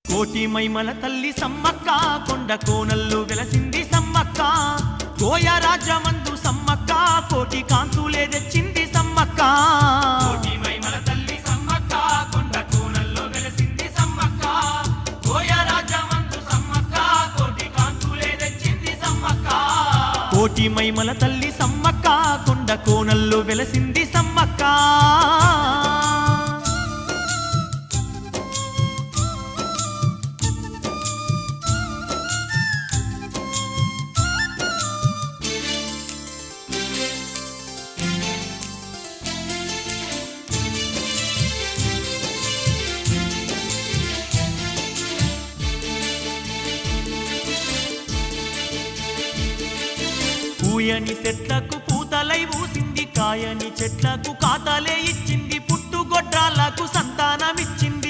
కోటి మైమల తల్లి సమ్మక్క కొండ కోనల్లు వెలసింది సమ్మక్క కోయ రాజ్యమందు సమ్మక్క కోటి కాంతులే తెచ్చింది సమ్మక్క కోటి మైమల తల్లి సమ్మక్క కొండ కోనల్లు వెలసింది సమ్మక్క కోయ రాజ్యమందు సమ్మక్క కోటి కాంతులే తెచ్చింది సమ్మక్క కోటి మైమల తల్లి సమ్మక్క కొండ కోనల్లు వెలసింది సమ్మక్క పూయని చెట్లకు పూతలై ఊసింది కాయని చెట్లకు కాతలే ఇచ్చింది పుట్టుగొడ్రాలకు సంతానమిచ్చింది